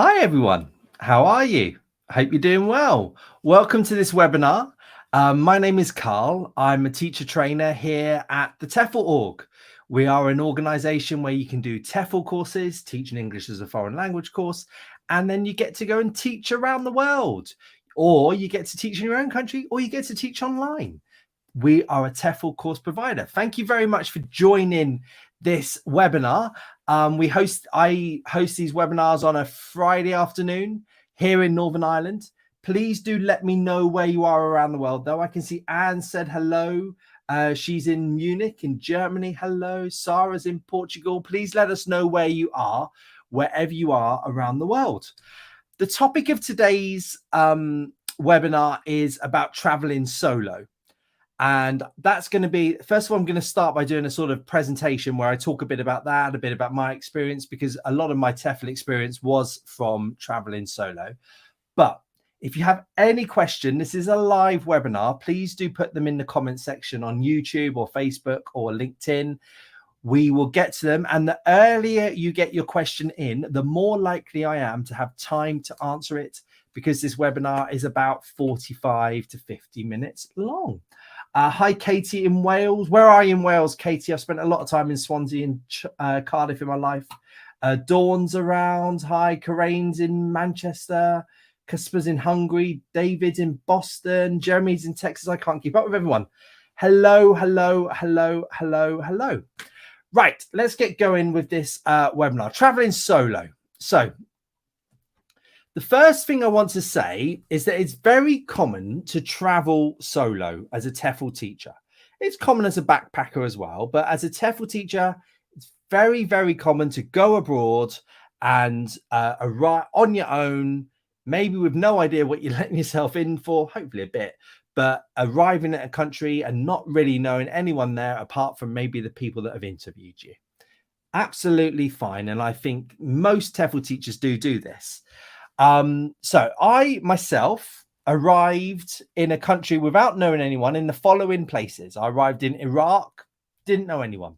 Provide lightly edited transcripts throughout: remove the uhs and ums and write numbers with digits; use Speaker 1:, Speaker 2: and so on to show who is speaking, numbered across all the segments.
Speaker 1: Hi, everyone. How are you? I hope you're doing well. Welcome to this webinar. My name is Carl. I'm a teacher trainer here at the TEFL org. We are an organization where you can do TEFL courses, teaching English as a foreign language course, and then you get to go and teach around the world, or you get to teach in your own country, or you get to teach online. We are a TEFL course provider. Thank you very much for joining this webinar. I host these webinars on a Friday afternoon here in Northern Ireland. Please do let me know where you are around the world, though. I can see Anne said hello. She's in Munich in Germany. Hello. Sarah's in Portugal. Please let us know where you are, wherever you are around the world. The topic of today's webinar is about traveling solo. And that's going to be, first of all, I'm going to start by doing a sort of presentation where I talk a bit about that, a bit about my experience, because a lot of my TEFL experience was from traveling solo. But if you have any question, this is a live webinar, please do put them in the comment section on YouTube or Facebook or LinkedIn. We will get to them. And the earlier you get your question in, the more likely I am to have time to answer it, because this webinar is about 45 to 50 minutes long. Hi, Katie in Wales. Where are you in Wales, Katie? I've spent a lot of time in Swansea and Cardiff in my life. Dawn's around. Hi, Karane's in Manchester. Casper's in Hungary. David's in Boston. Jeremy's in Texas. I can't keep up with everyone. Hello, hello, hello, hello, hello. Right, let's get going with this webinar. Traveling solo. So, the first thing I want to say is that it's very common to travel solo as a TEFL teacher. It's common as a backpacker as well, but as a TEFL teacher, it's very, very common to go abroad and arrive on your own, maybe with no idea what you're letting yourself in for, hopefully a bit, but arriving at a country and not really knowing anyone there apart from maybe the people that have interviewed you. Absolutely fine. And I think most TEFL teachers do this. So I myself arrived in a country without knowing anyone in the following places. I arrived in Iraq, didn't know anyone,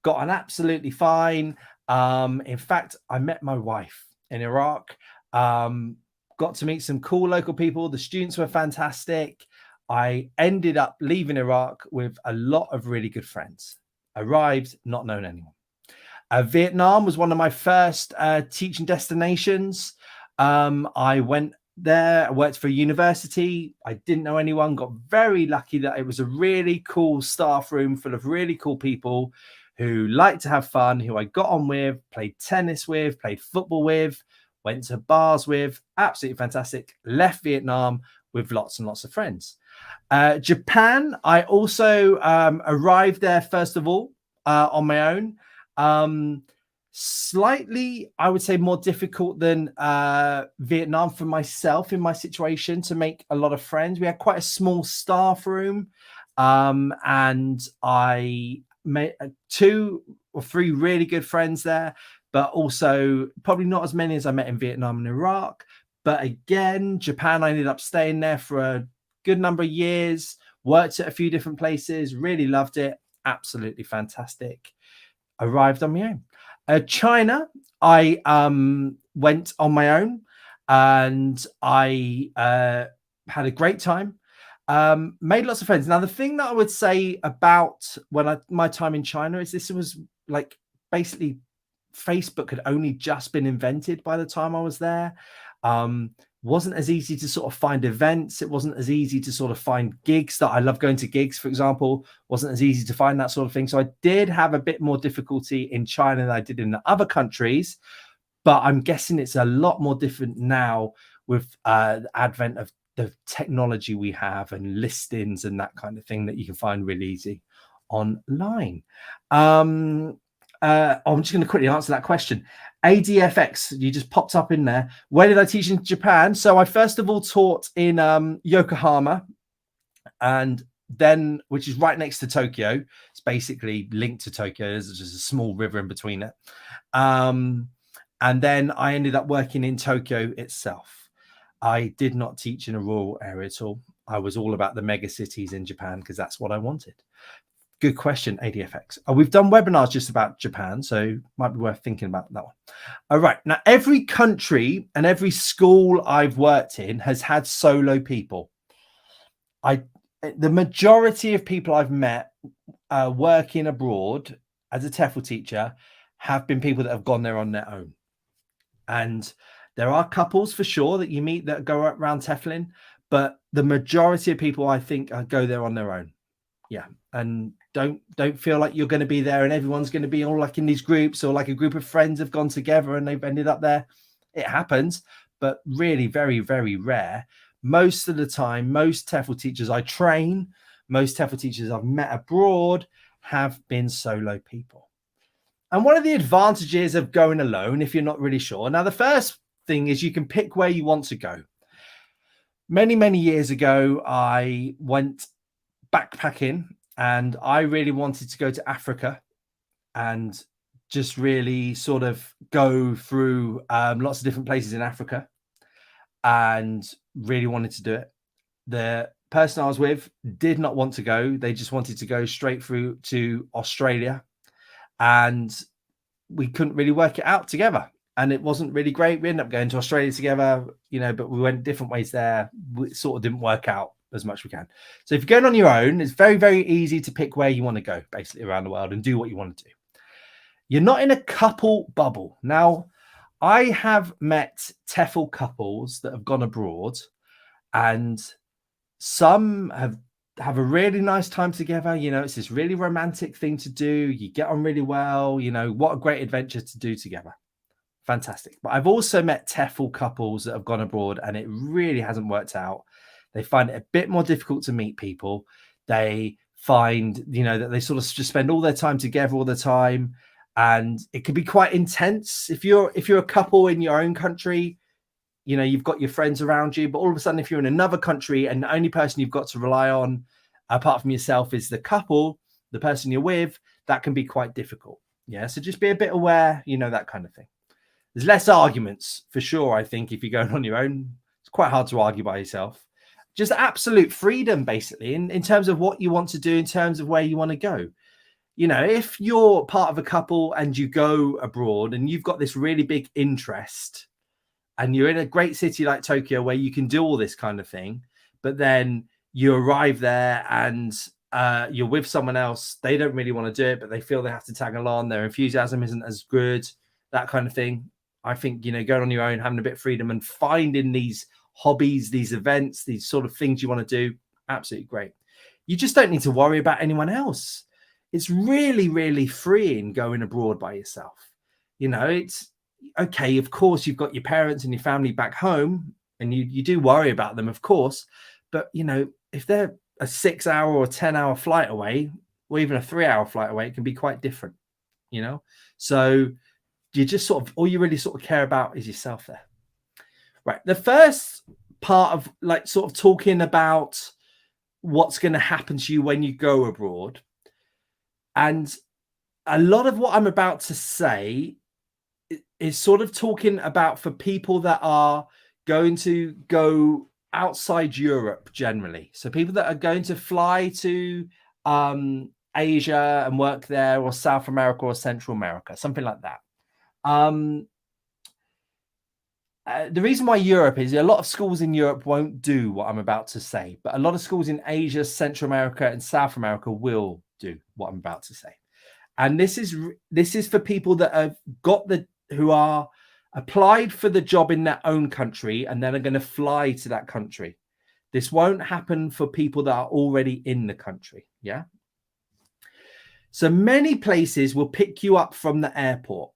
Speaker 1: got on absolutely fine. In fact, I met my wife in Iraq, got to meet some cool local people. The students were fantastic. I ended up leaving Iraq with a lot of really good friends. Arrived, not known anyone. Vietnam was one of my first teaching destinations. I went there, I worked for a university. I didn't know anyone, got very lucky that it was a really cool staff room full of really cool people who liked to have fun, who I got on with, played tennis with, played football with, went to bars with. Absolutely fantastic. Left Vietnam with lots and lots of friends. Japan, I also arrived there, first of all, on my own. Slightly, I would say, more difficult than Vietnam for myself in my situation to make a lot of friends. We had quite a small staff room, and I met 2 or 3 really good friends there, but also probably not as many as I met in Vietnam and Iraq. But again, Japan, I ended up staying there for a good number of years, worked at a few different places, really loved it, absolutely fantastic. Arrived on my own. China, I went on my own and I had a great time, made lots of friends. Now, the thing that I would say about my time in China is this was like basically Facebook had only just been invented by the time I was there. Wasn't as easy to sort of find events. It wasn't as easy to sort of find gigs. That I love going to gigs, for example, wasn't as easy to find that sort of thing. So I did have a bit more difficulty in China than I did in the other countries, but I'm guessing it's a lot more different now with the advent of the technology we have and listings and that kind of thing that you can find really easy online. I'm just going to quickly answer that question. ADFX, you just popped up in there. Where did I teach in Japan? So I first of all taught in Yokohama, and then, which is right next to Tokyo. It's basically linked to Tokyo. There's just a small river in between it. And then I ended up working in Tokyo itself. I did not teach in a rural area at all. I was all about the mega cities in Japan because that's what I wanted. Good question, ADFX. We've done webinars just about Japan, so might be worth thinking about that one. All right. Now, every country and every school I've worked in has had solo people. The majority of people I've met working abroad as a TEFL teacher have been people that have gone there on their own. And there are couples for sure that you meet that go around TEFLing, but the majority of people I think go there on their own. Yeah. And don't feel like you're going to be there and everyone's going to be all like in these groups, or like a group of friends have gone together and they've ended up there. It happens, but really very, very rare. Most of the time, most TEFL teachers I train, most TEFL teachers I've met abroad have been solo people. And one of the advantages of going alone, if you're not really sure, now the first thing is you can pick where you want to go. Many, many years ago, I went backpacking and I really wanted to go to Africa and just really sort of go through lots of different places in Africa, and really wanted to do it. The person I was with did not want to go. They just wanted to go straight through to Australia, and we couldn't really work it out together. And it wasn't really great. We ended up going to Australia together, but we went different ways there. It sort of didn't work out as much as we can. So if you're going on your own, it's very, very easy to pick where you want to go, basically around the world, and do what you want to do. You're not in a couple bubble. Now, I have met TEFL couples that have gone abroad, and some have a really nice time together. It's this really romantic thing to do. You get on really well. What a great adventure to do together. Fantastic. But I've also met TEFL couples that have gone abroad and it really hasn't worked out. They find it a bit more difficult to meet people. They find, that they sort of just spend all their time together all the time. And it can be quite intense. If you're a couple in your own country, you've got your friends around you, but all of a sudden, if you're in another country and the only person you've got to rely on, apart from yourself, is the couple, the person you're with, that can be quite difficult. Yeah. So just be a bit aware, that kind of thing. There's less arguments for sure. I think if you're going on your own, it's quite hard to argue by yourself. Just absolute freedom, basically, in terms of what you want to do, in terms of where you want to go. If you're part of a couple and you go abroad and you've got this really big interest and you're in a great city like Tokyo where you can do all this kind of thing, but then you arrive there and you're with someone else, they don't really want to do it, but they feel they have to tag along, their enthusiasm isn't as good, that kind of thing. I think, going on your own, having a bit of freedom and finding these hobbies, these events, these sort of things you want to do, absolutely great. You just don't need to worry about anyone else. It's really, really freeing going abroad by yourself. It's okay. Of course, you've got your parents and your family back home and you do worry about them, of course. But, if they're a 6-hour or 10-hour flight away, or even a 3-hour flight away, it can be quite different, So you just sort of, all you really sort of care about is yourself there. Right. The first part of sort of talking about what's going to happen to you when you go abroad. And a lot of what I'm about to say is sort of talking about for people that are going to go outside Europe generally. So people that are going to fly to Asia and work there, or South America or Central America, something like that. The reason why Europe is, a lot of schools in Europe won't do what I'm about to say, but a lot of schools in Asia, Central America and South America will do what I'm about to say. And this is for people that have who are applied for the job in their own country and then are going to fly to that country. This won't happen for people that are already in the country. Yeah. So many places will pick you up from the airport.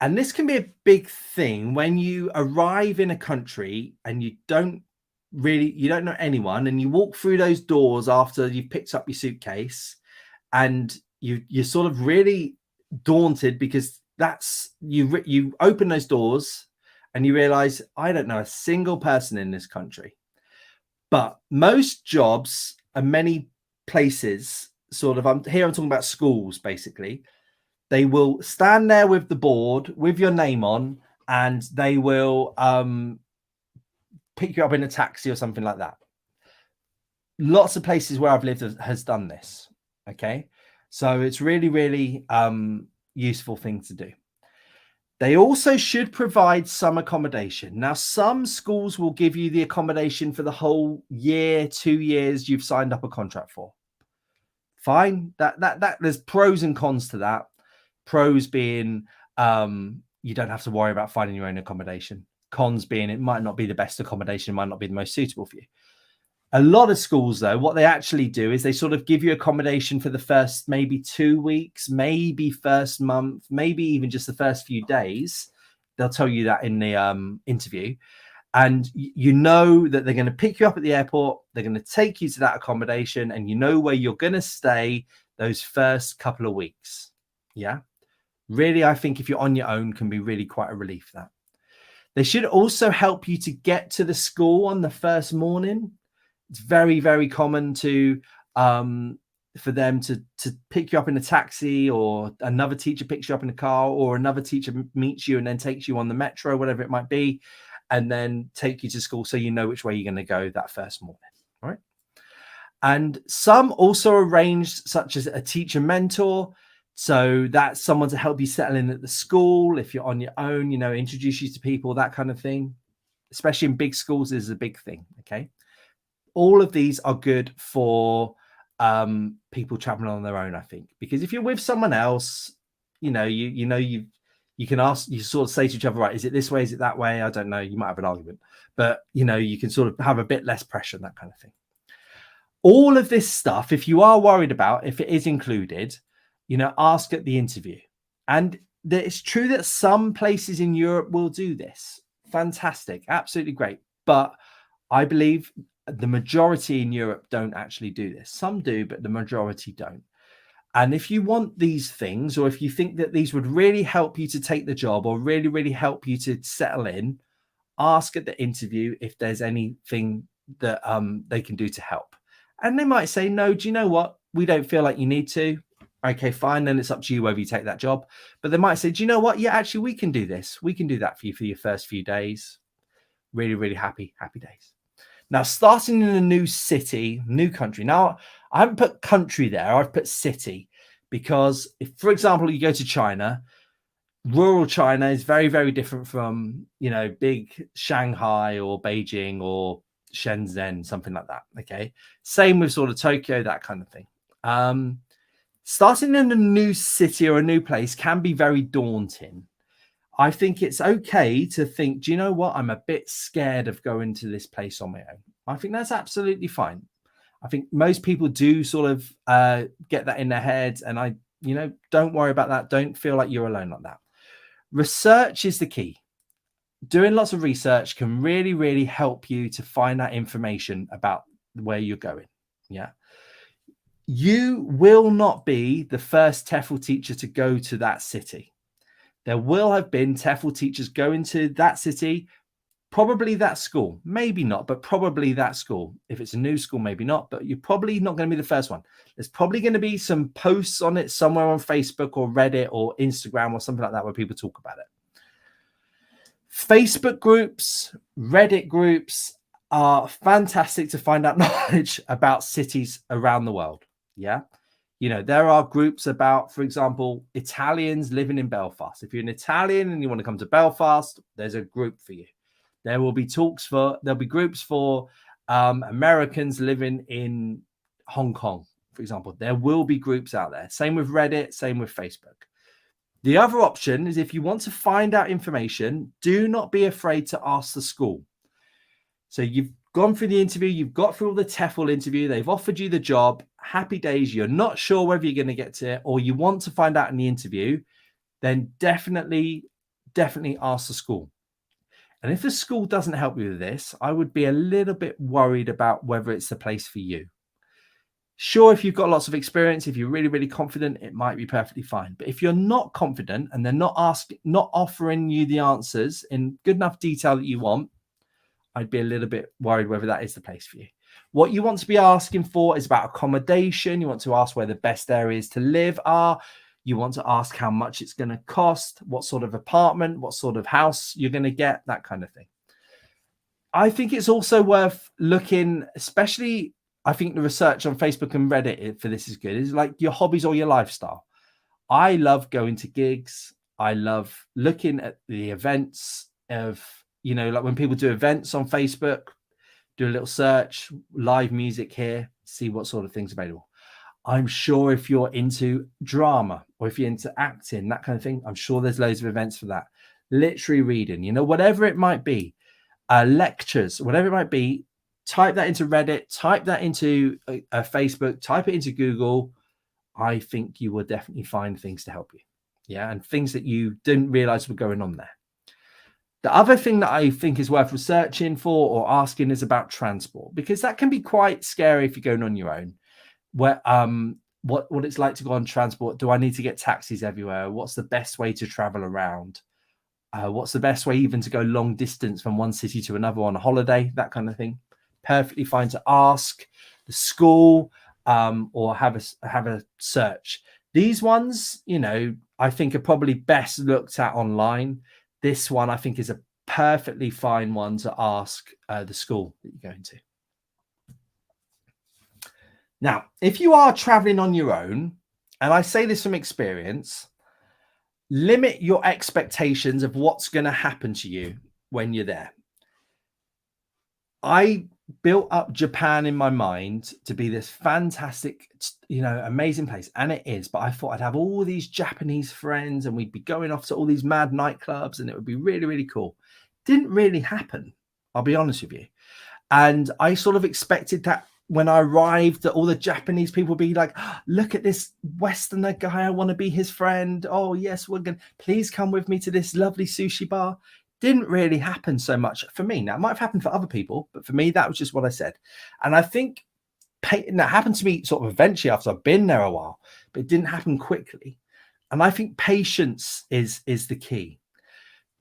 Speaker 1: And this can be a big thing when you arrive in a country and you don't know anyone, and you walk through those doors after you've picked up your suitcase, and you're sort of really daunted because you open those doors and you realize, I don't know a single person in this country. But most jobs and many places, I'm talking about schools, basically. They will stand there with the board with your name on, and they will pick you up in a taxi or something like that. Lots of places where I've lived has done this. Okay, so it's really, really useful thing to do. They also should provide some accommodation. Now, some schools will give you the accommodation for the whole year, 2 years you've signed up a contract for. Fine. That there's pros and cons to that. Pros being you don't have to worry about finding your own accommodation. Cons being it might not be the best accommodation, might not be the most suitable for you. A lot of schools, though, what they actually do is they sort of give you accommodation for the first maybe 2 weeks, maybe first month, maybe even just the first few days. They'll tell you that in the interview. And you know that they're going to pick you up at the airport. They're going to take you to that accommodation, and you know where you're going to stay those first couple of weeks. Yeah. Really, I think if you're on your own, can be really quite a relief, that. They should also help you to get to the school on the first morning. It's very, very common to for them to pick you up in a taxi, or another teacher picks you up in a car, or another teacher meets you and then takes you on the metro, whatever it might be, and then take you to school so you know which way you're going to go that first morning. All right. And some also arrange, such as a teacher mentor. So that's someone to help you settle in at the school. If you're on your own, you know, introduce you to people, that kind of thing. Especially in big schools, this is a big thing. Okay. All of these are good for people traveling on their own, I think, because if you're with someone else, you can ask, you sort of say to each other, right, is it this way? Is it that way? I don't know. You might have an argument, but you can sort of have a bit less pressure and that kind of thing. All of this stuff, if you are worried about if it is included, ask at the interview. And it's true that some places in Europe will do this. Fantastic. Absolutely great. But I believe the majority in Europe don't actually do this. Some do, but the majority don't. And if you want these things, or if you think that these would really help you to take the job, or really, really help you to settle in, ask at the interview if there's anything that they can do to help. And they might say, no, do you know what? We don't feel like you need to. Okay, fine. Then it's up to you whether you take that job. But they might say, do you know what? Yeah, actually, we can do this. We can do that for you for your first few days. Really, really happy days. Now, starting in a new city, new country. Now, I haven't put country there. I've put city, because if, for example, you go to China, rural China is very, very different from, big Shanghai or Beijing or Shenzhen, something like that. Okay. Same with sort of Tokyo, that kind of thing. Starting in a new city or a new place can be very daunting. I think it's okay to think, do you know what? I'm a bit scared of going to this place on my own. I think that's absolutely fine. I think most people do sort of get that in their heads, and don't worry about that. Don't feel like you're alone like that. Research is the key. Doing lots of research can really, really help you to find that information about where you're going. Yeah. You will not be the first TEFL teacher to go to that city. There will have been TEFL teachers going to that city, probably that school, maybe not, but probably that school. If it's a new school, maybe not, but you're probably not going to be the first one. There's probably going to be some posts on it somewhere on Facebook or Reddit or Instagram or something like that where people talk about it. Facebook groups, Reddit groups are fantastic to find out knowledge about cities around the world. Yeah. There are groups about, for example, Italians living in Belfast. If you're an Italian and you want to come to Belfast, there's a group for you. There'll be groups for Americans living in Hong Kong, for example. There will be groups out there. Same with Reddit, same with Facebook. The other option is, if you want to find out information, do not be afraid to ask the school. So you've gone through the interview, you've got through all the TEFL interview, they've offered you the job, happy days, you're not sure whether you're going to get to it, or you want to find out in the interview, then definitely ask the school. And if the school doesn't help you with this, I would be a little bit worried about whether it's the place for you. Sure, if you've got lots of experience, if you're really, really confident, it might be perfectly fine. But if you're not confident and they're not offering you the answers in good enough detail that you want, I'd be a little bit worried whether that is the place for you. What you want to be asking for is about accommodation. You want to ask where the best areas to live are. You want to ask how much it's going to cost, what sort of apartment, what sort of house you're going to get, that kind of thing. I think it's also worth looking, especially I think the research on Facebook and Reddit for this is good. It's like your hobbies or your lifestyle. I love going to gigs. I love looking at the events of, like when people do events on Facebook, do a little search, live music here, see what sort of things available. I'm sure if you're into drama or if you're into acting, that kind of thing, I'm sure there's loads of events for that. Literary reading, whatever it might be, lectures, whatever it might be, type that into Reddit, type that into Facebook, type it into Google. I think you will definitely find things to help you. Yeah. And things that you didn't realize were going on there. The other thing that I think is worth researching for or asking is about transport, because that can be quite scary if you're going on your own. Where what it's like to go on transport. Do I need to get taxis everywhere? What's the best way to travel around? What's the best way even to go long distance from one city to another on a holiday? That kind of thing. Perfectly fine to ask the school or have a search. These ones, I think are probably best looked at online. This one I think is a perfectly fine one to ask the school that you're going to. Now, if you are traveling on your own, and I say this from experience, limit your expectations of what's going to happen to you when you're there. I built up Japan in my mind to be this fantastic, amazing place. And it is, but I thought I'd have all these Japanese friends and we'd be going off to all these mad nightclubs and it would be really, really cool. Didn't really happen. I'll be honest with you. And I sort of expected that when I arrived, that all the Japanese people would be like, oh, look at this Westerner guy. I want to be his friend. Oh, yes, please come with me to this lovely sushi bar. Didn't really happen so much for me. Now, it might have happened for other people, but for me, that was just what I said. And I think that happened to me sort of eventually after I've been there a while, but it didn't happen quickly. And I think patience is the key.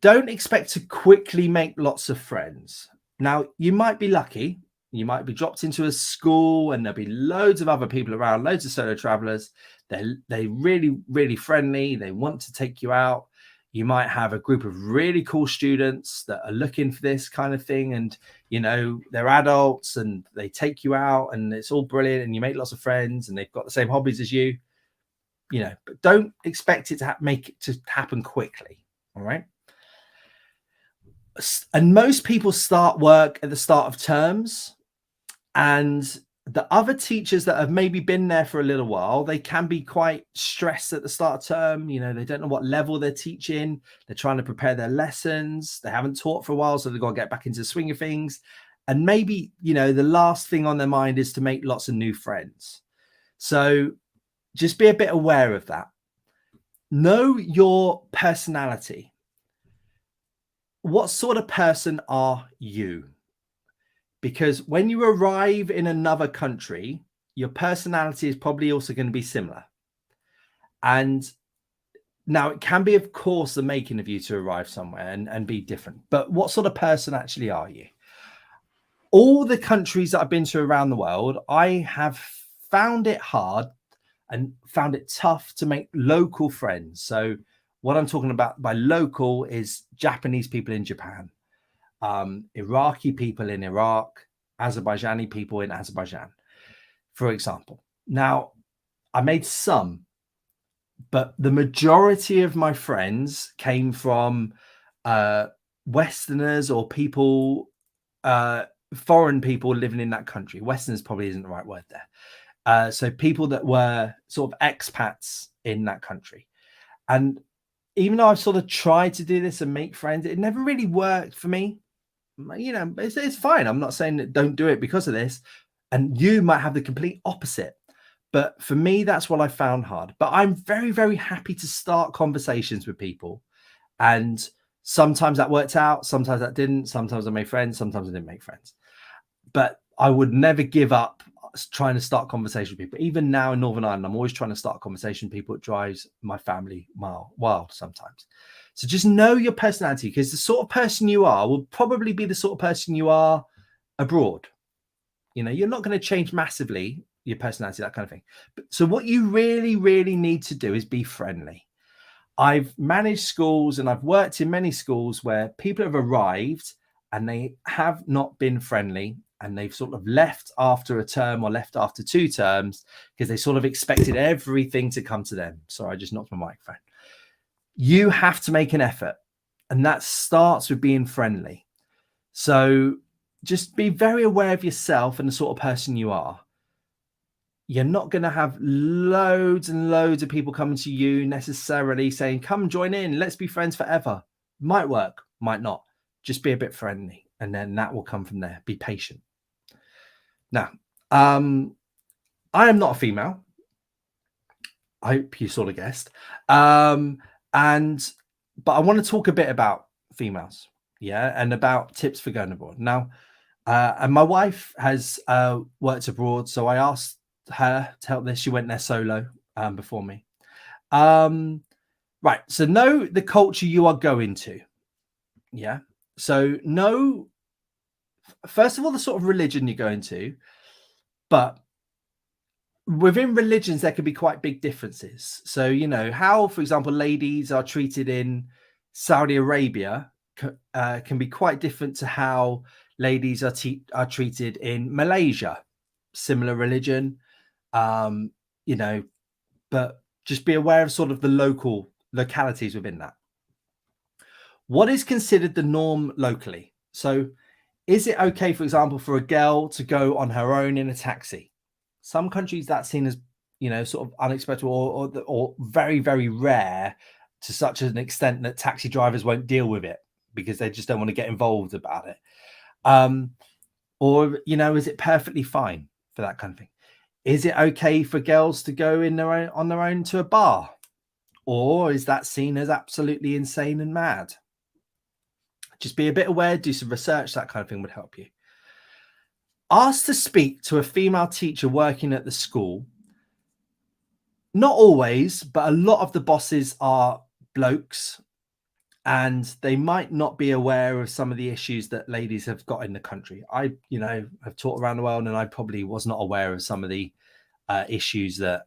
Speaker 1: Don't expect to quickly make lots of friends. Now, you might be lucky. You might be dropped into a school and there'll be loads of other people around, loads of solo travelers. They're really, really friendly. They want to take you out. You might have a group of really cool students that are looking for this kind of thing. And, they're adults and they take you out and it's all brilliant and you make lots of friends and they've got the same hobbies as you, but don't expect it to make it to happen quickly. All right. And most people start work at the start of terms. And the other teachers that have maybe been there for a little while, they can be quite stressed at the start of term. They don't know what level they're teaching. They're trying to prepare their lessons. They haven't taught for a while, so they've got to get back into the swing of things. And maybe, the last thing on their mind is to make lots of new friends. So just be a bit aware of that. Know your personality. What sort of person are you? Because when you arrive in another country, your personality is probably also going to be similar. And now it can be, of course, the making of you to arrive somewhere and be different. But what sort of person actually are you? All the countries that I've been to around the world, I have found it hard and found it tough to make local friends. So what I'm talking about by local is Japanese people in Japan. Iraqi people in Iraq, Azerbaijani people in Azerbaijan, for example. Now, I made some, but the majority of my friends came from Westerners or people, foreign people living in that country. Westerners probably isn't the right word there. So people that were sort of expats in that country. And even though I've sort of tried to do this and make friends, it never really worked for me. It's fine. I'm not saying that don't do it because of this. And you might have the complete opposite. But for me, that's what I found hard. But I'm very, very happy to start conversations with people. And sometimes that worked out. Sometimes that didn't. Sometimes I made friends. Sometimes I didn't make friends. But I would never give up trying to start conversation with people. Even now in Northern Ireland, I'm always trying to start a conversation with people. It drives my family wild sometimes. So just know your personality, because the sort of person you are will probably be the sort of person you are abroad. You're not going to change massively your personality, that kind of thing. So what you really, really need to do is be friendly. I've managed schools and I've worked in many schools where people have arrived and they have not been friendly and they've sort of left after a term or left after 2 terms because they sort of expected everything to come to them. Sorry, I just knocked my microphone. You have to make an effort, and that starts with being friendly. So just be very aware of yourself and the sort of person you are. You're not going to have loads and loads of people coming to you necessarily saying, come join in, let's be friends forever. Might work, might not. Just be a bit friendly, and then that will come from there. Be patient. Now, I am not a female. I hope you sort of guessed. But I want to talk a bit about females, yeah, and about tips for going abroad. Now, and my wife has worked abroad, so I asked her to help this. She went there solo before me. Right, so know the culture you are going to. Yeah, so know first of all the sort of religion you're going to, but within religions there can be quite big differences. So you know how, for example, ladies are treated in Saudi Arabia can be quite different to how ladies are treated in Malaysia. Similar religion, you know, but just be aware of sort of the localities within that. What is considered the norm locally? So is it okay, for example, for a girl to go on her own in a taxi? Some countries that's seen as, you know, sort of unexpected or very, very rare, to such an extent that taxi drivers won't deal with it because they just don't want to get involved about it. Or, you know, is it perfectly fine for that kind of thing? Is it okay for girls to go on their own to a bar? Or is that seen as absolutely insane and mad? Just be a bit aware, do some research, that kind of thing would help you. Ask to speak to a female teacher working at the school. Not always, but a lot of the bosses are blokes, and they might not be aware of some of the issues that ladies have got in the country. I, you know, have taught around the world, and I probably was not aware of some of the issues that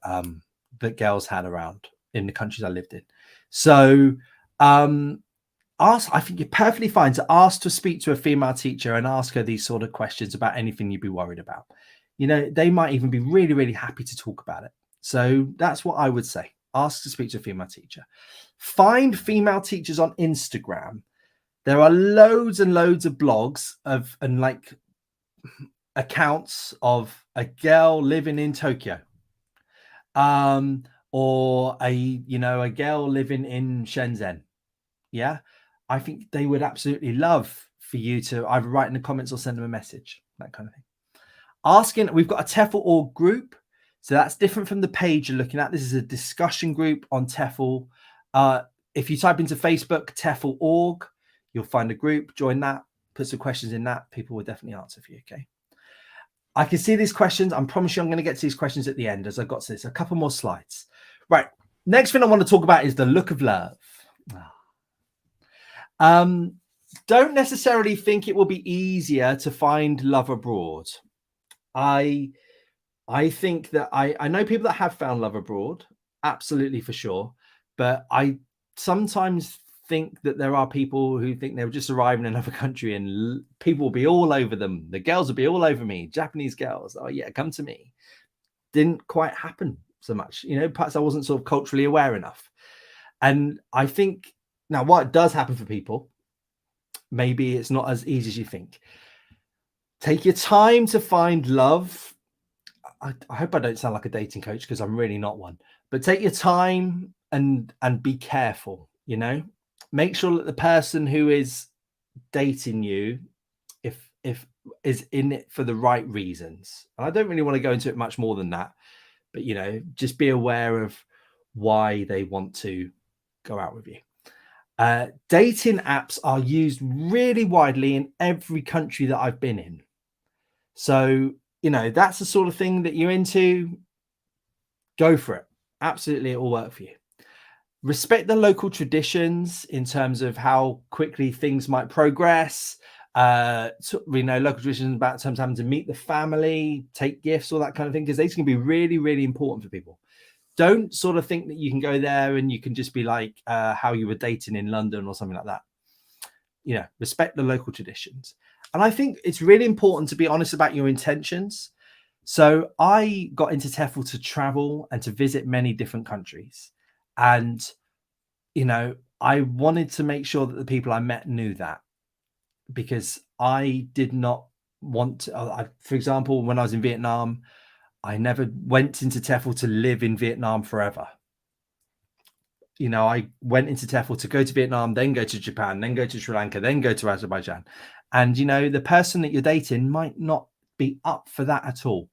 Speaker 1: that girls had around in the countries I lived in. So I think you're perfectly fine to ask to speak to a female teacher and ask her these sort of questions about anything you'd be worried about. You know, they might even be really, really happy to talk about it. So that's what I would say. Ask to speak to a female teacher. Find female teachers on Instagram. There are loads and loads of blogs and like accounts of a girl living in Tokyo, or a girl living in Shenzhen. Yeah, I think they would absolutely love for you to either write in the comments or send them a message, that kind of thing. Asking, we've got a TEFL org group. So that's different from the page you're looking at. This is a discussion group on TEFL. If you type into Facebook, TEFL org, you'll find a group, join that, put some questions in that. People will definitely answer for you, okay? I can see these questions. I promise you I'm going to get to these questions at the end as I got to this. A couple more slides. Right. Next thing I want to talk about is the look of love. Don't necessarily think it will be easier to find love abroad. I think that I know people that have found love abroad, absolutely, for sure. But I sometimes think that there are people who think they'll just arrive in another country and people will be all over them. The girls will be all over me. Japanese girls. Oh yeah, come to me. Didn't quite happen so much. You know, perhaps I wasn't sort of culturally aware enough. And I think now what does happen for people, maybe it's not as easy as you think. Take your time to find love. I hope I don't sound like a dating coach because I'm really not one, but take your time and be careful, you know, make sure that the person who is dating you, if is in it for the right reasons. And I don't really want to go into it much more than that, but, you know, just be aware of why they want to go out with you. Dating apps are used really widely in every country that I've been in. So, you know, that's the sort of thing that you're into, go for it. Absolutely, it will work for you. Respect the local traditions in terms of how quickly things might progress. So we know local traditions about sometimes having to meet the family, take gifts, all that kind of thing, because these can be really, really important for people. Don't sort of think that you can go there and you can just be like how you were dating in London or something like that. respect the local traditions. And I think it's really important to be honest about your intentions. So I got into TEFL to travel and to visit many different countries. And, I wanted to make sure that the people I met knew that, because I did not want to, for example, when I was in Vietnam, I never went into TEFL to live in Vietnam forever. I went into TEFL to go to Vietnam, then go to Japan, then go to Sri Lanka, then go to Azerbaijan. And, the person that you're dating might not be up for that at all.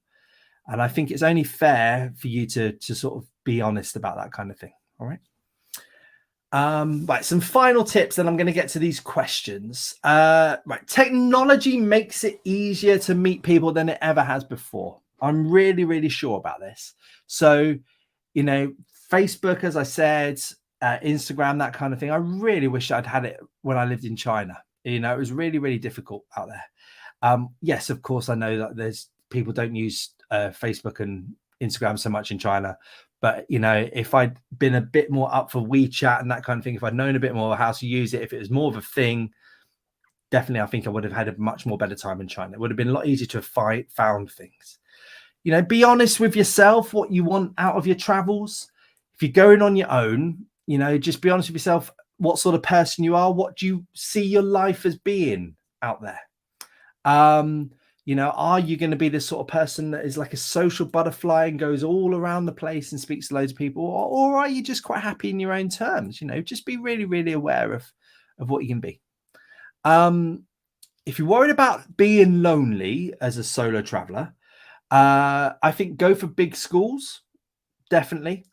Speaker 1: And I think it's only fair for you to sort of be honest about that kind of thing. All right. Right, some final tips, then I'm going to get to these questions. Right, technology makes it easier to meet people than it ever has before. I'm really, really sure about this. So, Facebook, as I said, Instagram, that kind of thing. I really wish I'd had it when I lived in China. It was really, really difficult out there. Yes, of course, I know that there's people don't use Facebook and Instagram so much in China. But, if I'd been a bit more up for WeChat and that kind of thing, if I'd known a bit more how to use it, if it was more of a thing, definitely, I think I would have had a much more better time in China. It would have been a lot easier to have found things. Be honest with yourself, what you want out of your travels. If you're going on your own, just be honest with yourself, what sort of person you are, what do you see your life as being out there? Are you going to be the sort of person that is like a social butterfly and goes all around the place and speaks to loads of people? Or are you just quite happy in your own terms? Just be really, really aware of what you can be. If you're worried about being lonely as a solo traveler, I think go for big schools, definitely.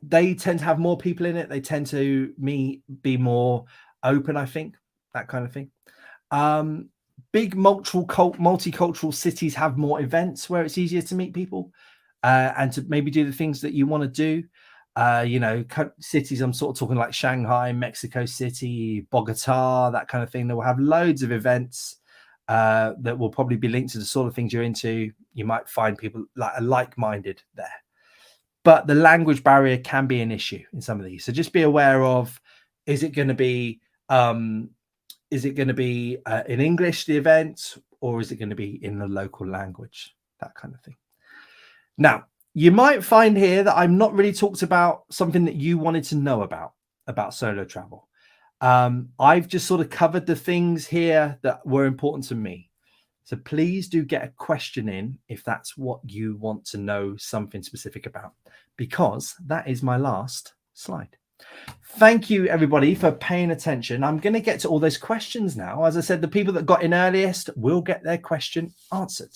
Speaker 1: They tend to have more people in it. They tend to be more open, I think, that kind of thing. Big multicultural cities have more events where it's easier to meet people and to maybe do the things that you want to do. Cities, I'm sort of talking like Shanghai, Mexico City, Bogota, that kind of thing. They will have loads of events that will probably be linked to the sort of things you're into. You might find people like-minded there. But the language barrier can be an issue in some of these. So just be aware of, is it going to be in English, the event, or is it going to be in the local language? That kind of thing. Now, you might find here that I'm not really talked about something that you wanted to know about solo travel. I've just sort of covered the things here that were important to me. So please do get a question in if that's what you want to know something specific about, because that is my last slide. Thank you, everybody, for paying attention. I'm going to get to all those questions now. As I said, the people that got in earliest will get their question answered.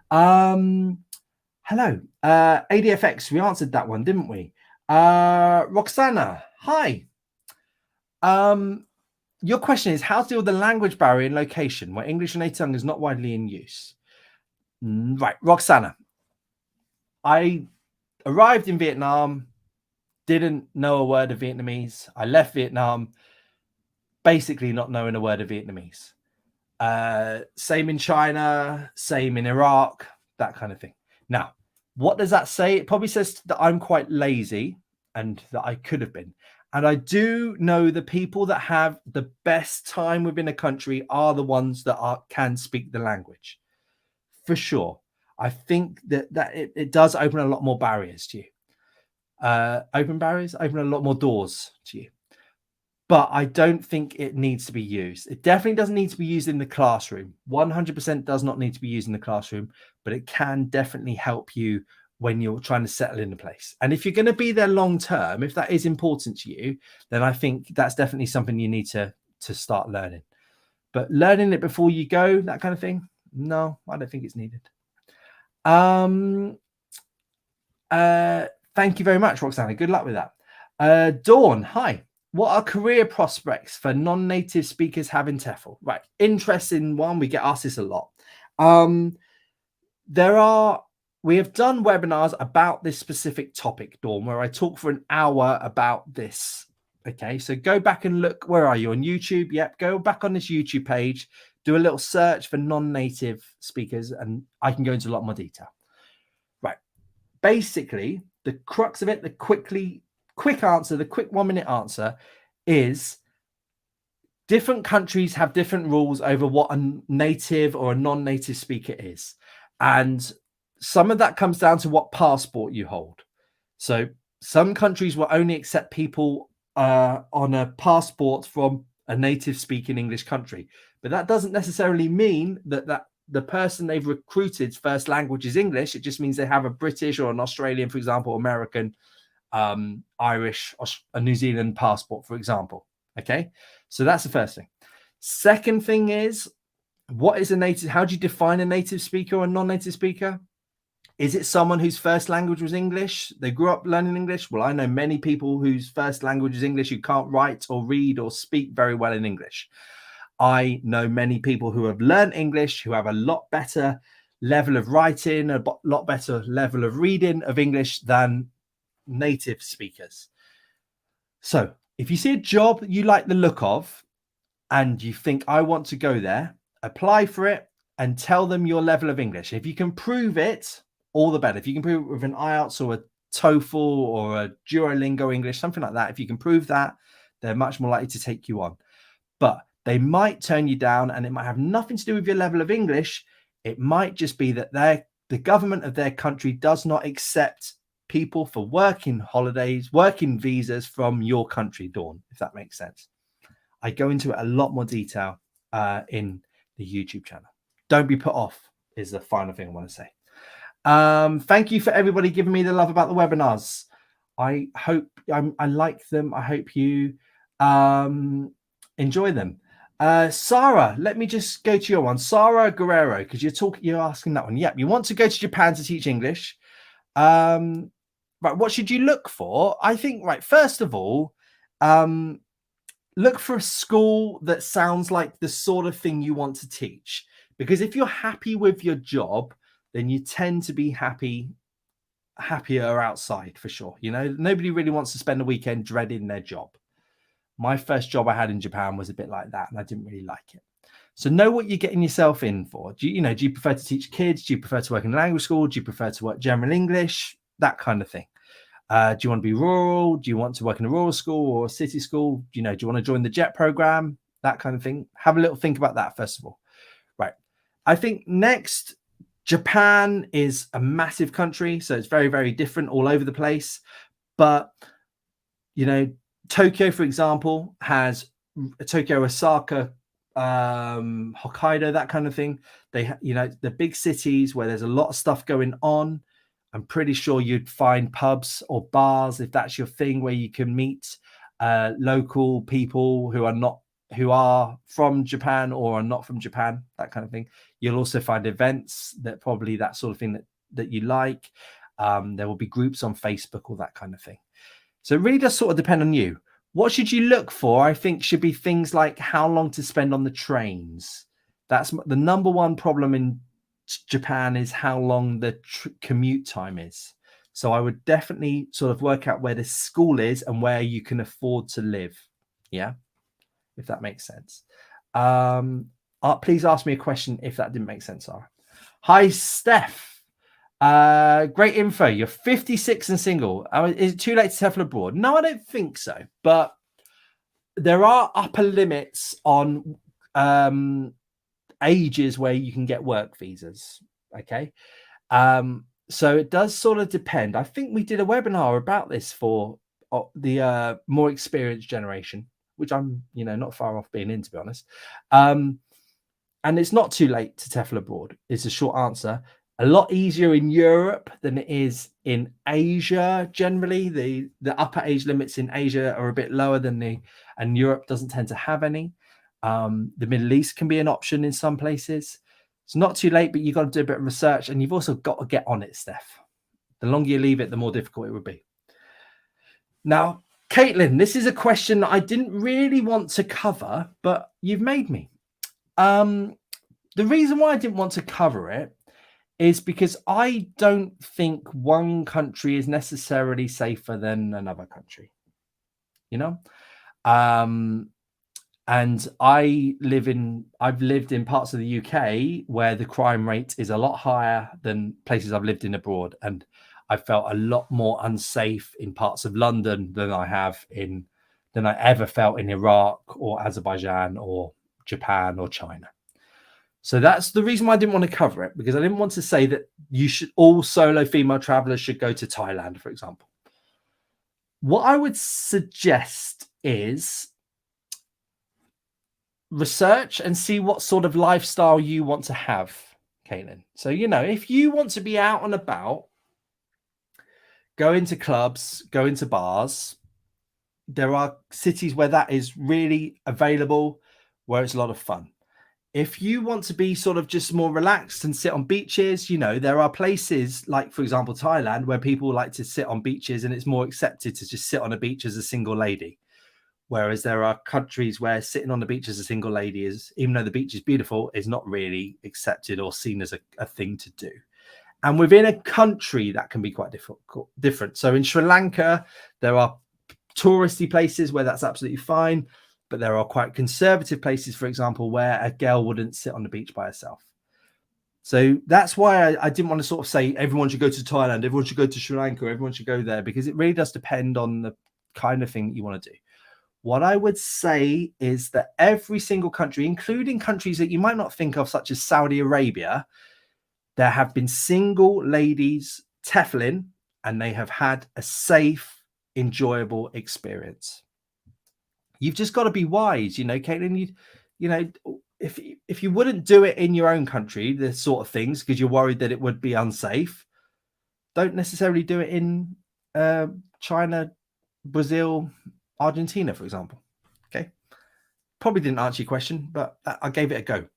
Speaker 1: Hello, ADFX. We answered that one, didn't we? Roxana, hi. Your question is how to deal with the language barrier in location where English and native tongue is not widely in use. Right, Roxana. I arrived in Vietnam, didn't know a word of Vietnamese. I left Vietnam basically not knowing a word of Vietnamese. Same in China, same in Iraq, that kind of thing. Now, what does that say? It probably says that I'm quite lazy and that I could have been. And I do know the people that have the best time within a country are the ones that can speak the language. For sure. I think that it does open a lot more barriers to you. Open a lot more doors to you. But I don't think it needs to be used. It definitely doesn't need to be used in the classroom. 100% does not need to be used in the classroom, but it can definitely help you when you're trying to settle in a place. And if you're going to be there long term, if that is important to you, then I think that's definitely something you need to start learning. But learning it before you go, that kind of thing, no, I don't think it's needed. Thank you very much, Roxana. Good luck with that. Dawn, hi. What are career prospects for non-native speakers have in TEFL? Right, interesting one. We get asked this a lot. We have done webinars about this specific topic, Dawn, where I talk for an hour about this. Okay, so go back and look. Where are you on YouTube? Yep, go back on this YouTube page, do a little search for non-native speakers, and I can go into a lot more detail. Right, basically, the crux of it, the quick answer, the quick 1 minute answer is different countries have different rules over what a native or a non-native speaker is. And some of that comes down to what passport you hold. So some countries will only accept people on a passport from a native speaking English country. But that doesn't necessarily mean that the person they've recruited's first language is English. It just means they have a British or an Australian, for example, American, Irish, a New Zealand passport, for example. Okay, so that's the first thing. Second thing is, what is a native? How do you define a native speaker or a non-native speaker? Is it someone whose first language was English? They grew up learning English? Well, I know many people whose first language is English who can't write or read or speak very well in English. I know many people who have learned English who have a lot better level of writing, a lot better level of reading of English than native speakers. So if you see a job you like the look of and you think, I want to go there, apply for it and tell them your level of English. If you can prove it, all the better. If you can prove it with an IELTS or a TOEFL or a Duolingo English, something like that, if you can prove that, they're much more likely to take you on. But they might turn you down, and it might have nothing to do with your level of English. It might just be that the government of their country does not accept people for working holidays, working visas from your country, Dawn, if that makes sense. I go into it a lot more detail in the YouTube channel. Don't be put off is the final thing I want to say. Thank you for everybody giving me the love about the webinars. I hope I like them. I hope you enjoy them. Sarah, let me just go to your one. Sarah Guerrero, because you're asking that one. Yep, you want to go to Japan to teach English. Right, what should you look for? I think, right, first of all, look for a school that sounds like the sort of thing you want to teach. Because if you're happy with your job, then you tend to be happier outside for sure. You know, nobody really wants to spend a weekend dreading their job. My first job I had in Japan was a bit like that, and I didn't really like it. So know what you're getting yourself in for. Do you prefer to teach kids? Do you prefer to work in a language school? Do you prefer to work general English? That kind of thing. Do you want to be rural? Do you want to work in a rural school or a city school? Do you want to join the JET program? That kind of thing. Have a little think about that first of all. Right. I think next, Japan is a massive country, so it's very, very different all over the place. But, Tokyo, for example, has Tokyo, Osaka, Hokkaido, that kind of thing. They, the big cities where there's a lot of stuff going on. I'm pretty sure you'd find pubs or bars, if that's your thing, where you can meet local people who are from Japan or are not from Japan, that kind of thing. You'll also find events that probably that sort of thing that you like. There will be groups on Facebook, all that kind of thing. So it really does sort of depend on you. What should you look for? I think should be things like how long to spend on the trains. That's the number one problem in Japan, is how long the commute time is. So I would definitely sort of work out where the school is and where you can afford to live. Yeah, if that makes sense. Please ask me a question if that didn't make sense, Sarah. Hi, Steph. Great info. You're 56 and single. Is it too late to TEFL abroad? No, I don't think so. But there are upper limits on ages where you can get work visas. Okay. So it does sort of depend. I think we did a webinar about this for the more experienced generation, which I'm, not far off being in, to be honest. And it's not too late to TEFL abroad. It's a short answer. A lot easier in Europe than it is in Asia. Generally, the upper age limits in Asia are a bit lower than and Europe doesn't tend to have any. The Middle East can be an option in some places. It's not too late, but you've got to do a bit of research, and you've also got to get on it, Steph. The longer you leave it, the more difficult it would be. Now, Caitlin, this is a question that I didn't really want to cover, but you've made me. The reason why I didn't want to cover it is because I don't think one country is necessarily safer than another country, and I've lived in parts of the UK where the crime rate is a lot higher than places I've lived in abroad. And I felt a lot more unsafe in parts of London than I have in than I ever felt in Iraq or Azerbaijan or Japan or China. So that's the reason why I didn't want to cover it, because I didn't want to say that all solo female travelers should go to Thailand, for example. What I would suggest is research and see what sort of lifestyle you want to have, Caitlin. So, if you want to be out and about, go into clubs, go into bars, there are cities where that is really available, where it's a lot of fun. If you want to be sort of just more relaxed and sit on beaches, there are places like, for example, Thailand, where people like to sit on beaches and it's more accepted to just sit on a beach as a single lady. Whereas there are countries where sitting on the beach as a single lady is, even though the beach is beautiful, is not really accepted or seen as a thing to do. And within a country, that can be quite different. So in Sri Lanka, there are touristy places where that's absolutely fine, but there are quite conservative places, for example, where a girl wouldn't sit on the beach by herself. So that's why I didn't want to sort of say everyone should go to Thailand, everyone should go to Sri Lanka, everyone should go there, because it really does depend on the kind of thing that you want to do. What I would say is that every single country, including countries that you might not think of, such as Saudi Arabia, there have been single ladies TEFLing, and they have had a safe, enjoyable experience. You've just got to be wise, Caitlin. If you wouldn't do it in your own country, the sort of things, because you're worried that it would be unsafe, don't necessarily do it in China, Brazil, Argentina, for example. Okay, probably didn't answer your question, but I gave it a go.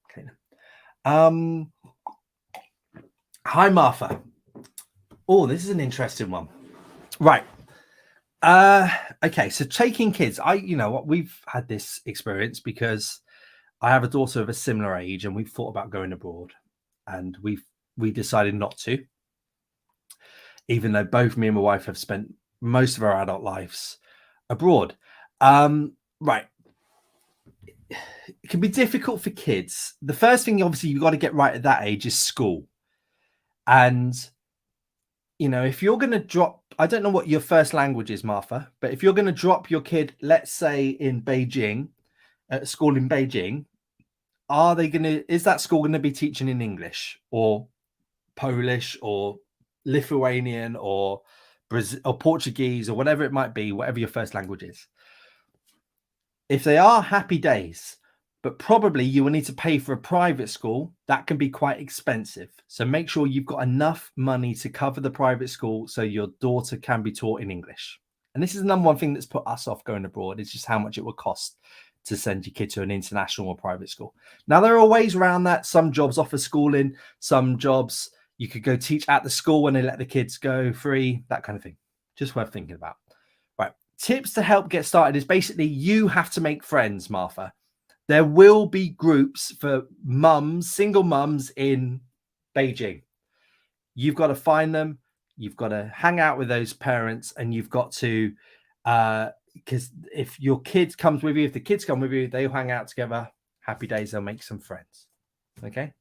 Speaker 1: Caitlin. Hi, Martha. Oh, this is an interesting one. Right. Okay, so taking kids. We've had this experience because I have a daughter of a similar age, and we've thought about going abroad, and we decided not to, even though both me and my wife have spent most of our adult lives abroad. Right. It can be difficult for kids. The first thing, obviously, you've got to get right at that age is school. And, if you're going to drop, I don't know what your first language is, Martha, but if you're going to drop your kid, let's say in Beijing, at school in Beijing, is that school going to be teaching in English or Polish or Lithuanian or Brazil or Portuguese or whatever it might be, whatever your first language is? If they are, happy days. But probably you will need to pay for a private school. That can be quite expensive. So make sure you've got enough money to cover the private school so your daughter can be taught in English. And this is the number one thing that's put us off going abroad, is just how much it would cost to send your kid to an international or private school. Now, there are ways around that. Some jobs offer schooling. Some jobs you could go teach at the school when they let the kids go free, that kind of thing. Just worth thinking about. Right. Tips to help get started is basically you have to make friends, Martha. There will be groups for single mums in Beijing. You've got to find them. You've got to hang out with those parents, and you've got to, because if the kids come with you, they'll hang out together. Happy days. They'll make some friends. Okay.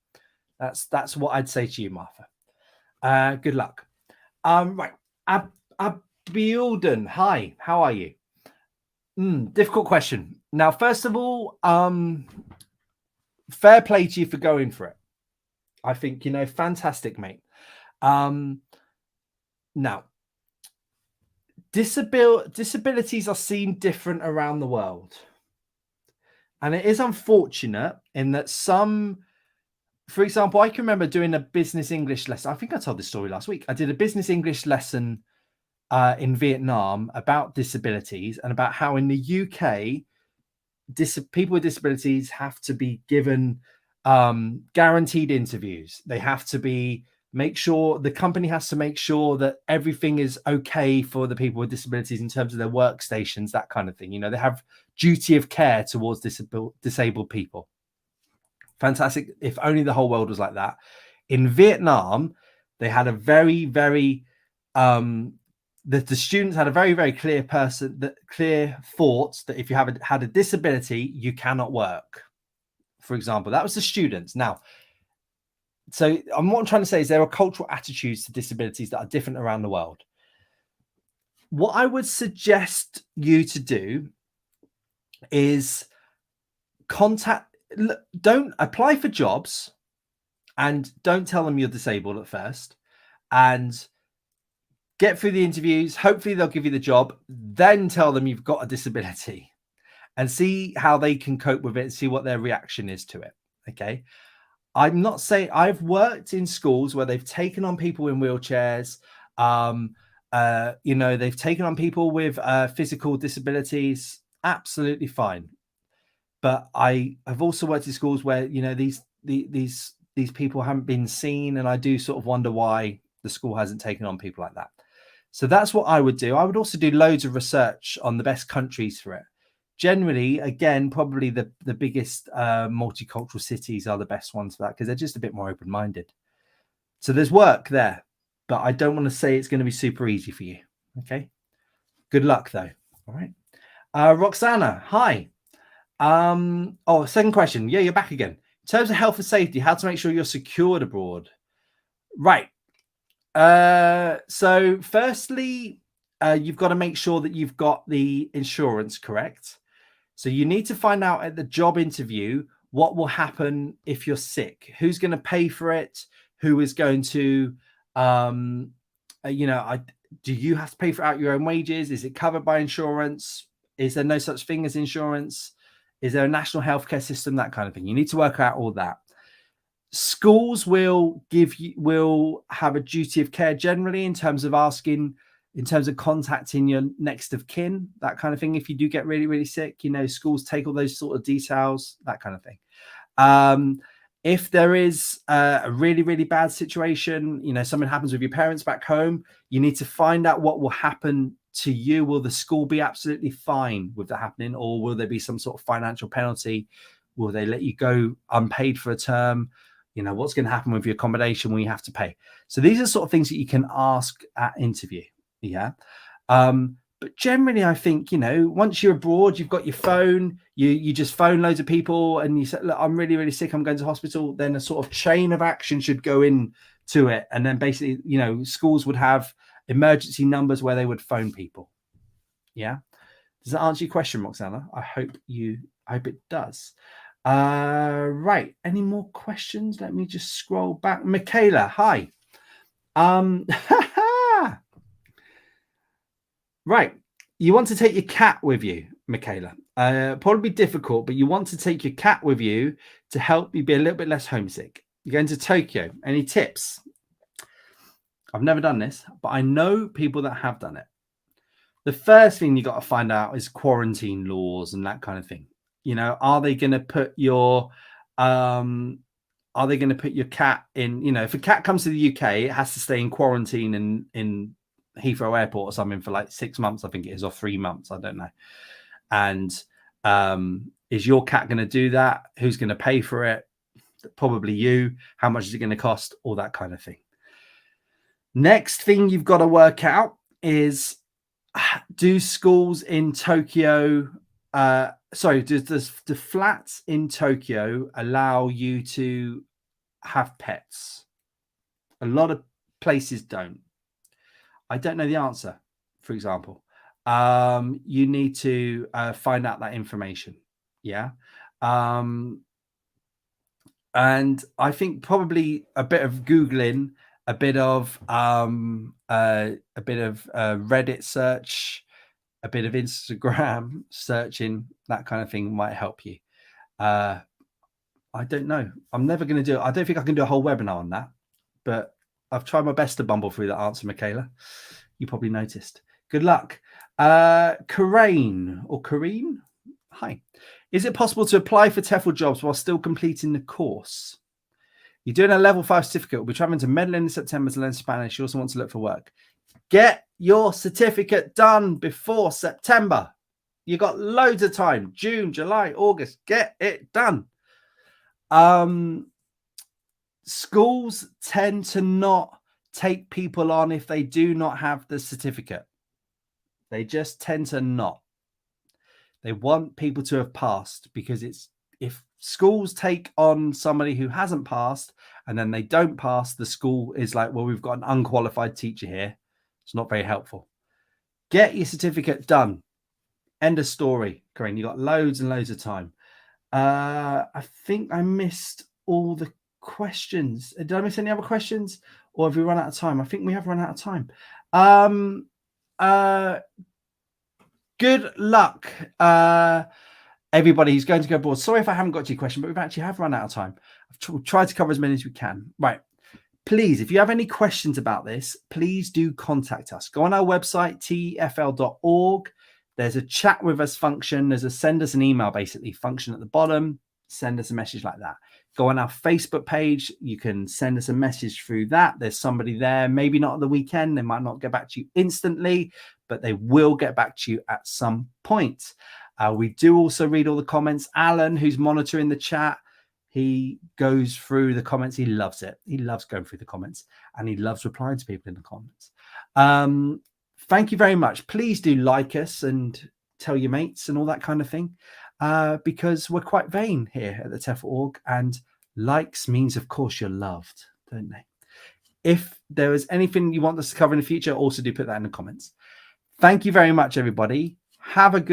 Speaker 1: That's what I'd say to you, Martha. Good luck. Right. Abielden. Hi, how are you? Difficult question. Now, first of all, fair play to you for going for it. I think, fantastic, mate. Now, disabilities are seen different around the world. And it is unfortunate in that for example, I can remember doing a business English lesson. I think I told this story last week. I did a business English lesson in Vietnam about disabilities, and about how in the UK, people with disabilities have to be given guaranteed interviews. They have to the company has to make sure that everything is okay for the people with disabilities in terms of their workstations, that kind of thing. They have duty of care towards disabled people. Fantastic. If only the whole world was like that. In Vietnam, they had a very, very the students had a very, very clear thoughts that if you have had a disability, you cannot work. For example, that was the students. Now, so what I'm trying to say is there are cultural attitudes to disabilities that are different around the world. What I would suggest you to do is don't apply for jobs and don't tell them you're disabled at first, and get through the interviews. Hopefully they'll give you the job, then tell them you've got a disability and see how they can cope with it and see what their reaction is to it. Okay. I'm not saying, I've worked in schools where they've taken on people in wheelchairs. They've taken on people with physical disabilities. Absolutely fine. But I have also worked in schools where, these people haven't been seen, and I do sort of wonder why the school hasn't taken on people like that. So that's what I would do. I would also do loads of research on the best countries for it. Generally, again, probably the biggest multicultural cities are the best ones for that, because they're just a bit more open-minded. So there's work there, but I don't want to say it's going to be super easy for you. Okay. Good luck though. All right. Roxana, hi. Second question. Yeah, you're back again. In terms of health and safety, how to make sure you're secured abroad. Right. So firstly, you've got to make sure that you've got the insurance correct. So you need to find out at the job interview what will happen if you're sick, who's going to pay for it, who is going to, do you have to pay for out your own wages? Is it covered by insurance? Is there no such thing as insurance? Is there a national healthcare system? That kind of thing. You need to work out all that. Schools will have a duty of care generally in terms of asking, in terms of contacting your next of kin, that kind of thing. If you do get really, really sick, schools take all those sort of details, that kind of thing. If there is a really, really bad situation, something happens with your parents back home, you need to find out what will happen to you. Will the school be absolutely fine with that happening, or will there be some sort of financial penalty? Will they let you go unpaid for a term? What's going to happen with your accommodation when you have to pay? So these are sort of things that you can ask at interview. Yeah. But generally, I think, once you're abroad, you've got your phone, you just phone loads of people and you say, look, I'm really, really sick, I'm going to hospital. Then a sort of chain of action should go into it. And then basically, schools would have emergency numbers where they would phone people. Yeah. Does that answer your question, Roxana? I hope it does. Right. Any more questions? Let me just scroll back. Michaela, hi. Right. You want to take your cat with you, Michaela. Probably difficult, but you want to take your cat with you to help you be a little bit less homesick. You're going to Tokyo. Any tips? I've never done this, but I know people that have done it. The first thing you got to find out is quarantine laws and that kind of thing. Are they going to put your cat in, if a cat comes to the UK, it has to stay in quarantine in Heathrow Airport or something for like 6 months, I think it is, or 3 months, I don't know. And is your cat going to do that? Who's going to pay for it? Probably you. How much is it going to cost? All that kind of thing. Next thing you've got to work out is, do schools in Tokyo, does the flats in Tokyo allow you to have pets? A lot of places don't. I don't know the answer, for example. You need to find out that information. Yeah. And I think probably a bit of Googling, a bit of Reddit search, a bit of Instagram searching, that kind of thing might help you. I don't know. I'm never going to do it. I don't think I can do a whole webinar on that, but I've tried my best to bumble through that answer, Michaela. You probably noticed. Good luck. Kareen, hi. Is it possible to apply for TEFL jobs while still completing the course? You're doing a level 5 certificate. We'll be traveling to Medellin in September to learn Spanish. You also want to look for work. Get your certificate done before September. You got loads of time. June, July, August. Get it done. Schools tend to not take people on if they do not have the certificate. They just tend to not. They want people to have passed, because if schools take on somebody who hasn't passed and then they don't pass, the school is like, well, we've got an unqualified teacher here. It's not very helpful. Get your certificate done. End of story. Corinne, you got loads and loads of time. I think I missed all the questions. Did I miss any other questions, or have we run out of time? I think we have run out of time. Good luck, everybody who's going to go abroad. Sorry if I haven't got to your question, but we've actually have run out of time. I've tried to cover as many as we can. Right. Please, if you have any questions about this, please do contact us. Go on our website, tfl.org. There's a chat with us function. There's a send us an email, basically, function at the bottom. Send us a message like that. Go on our Facebook page. You can send us a message through that. There's somebody there, maybe not at the weekend. They might not get back to you instantly, but they will get back to you at some point. We do also read all the comments. Alan, who's monitoring the chat, he goes through the comments. He loves it. He loves going through the comments, and he loves replying to people in the comments. Thank you very much. Please do like us and tell your mates and all that kind of thing, because we're quite vain here at the TEFL org, and likes means, of course, you're loved, don't they? If there is anything you want us to cover in the future, also do put that in the comments. Thank you very much, everybody. Have a good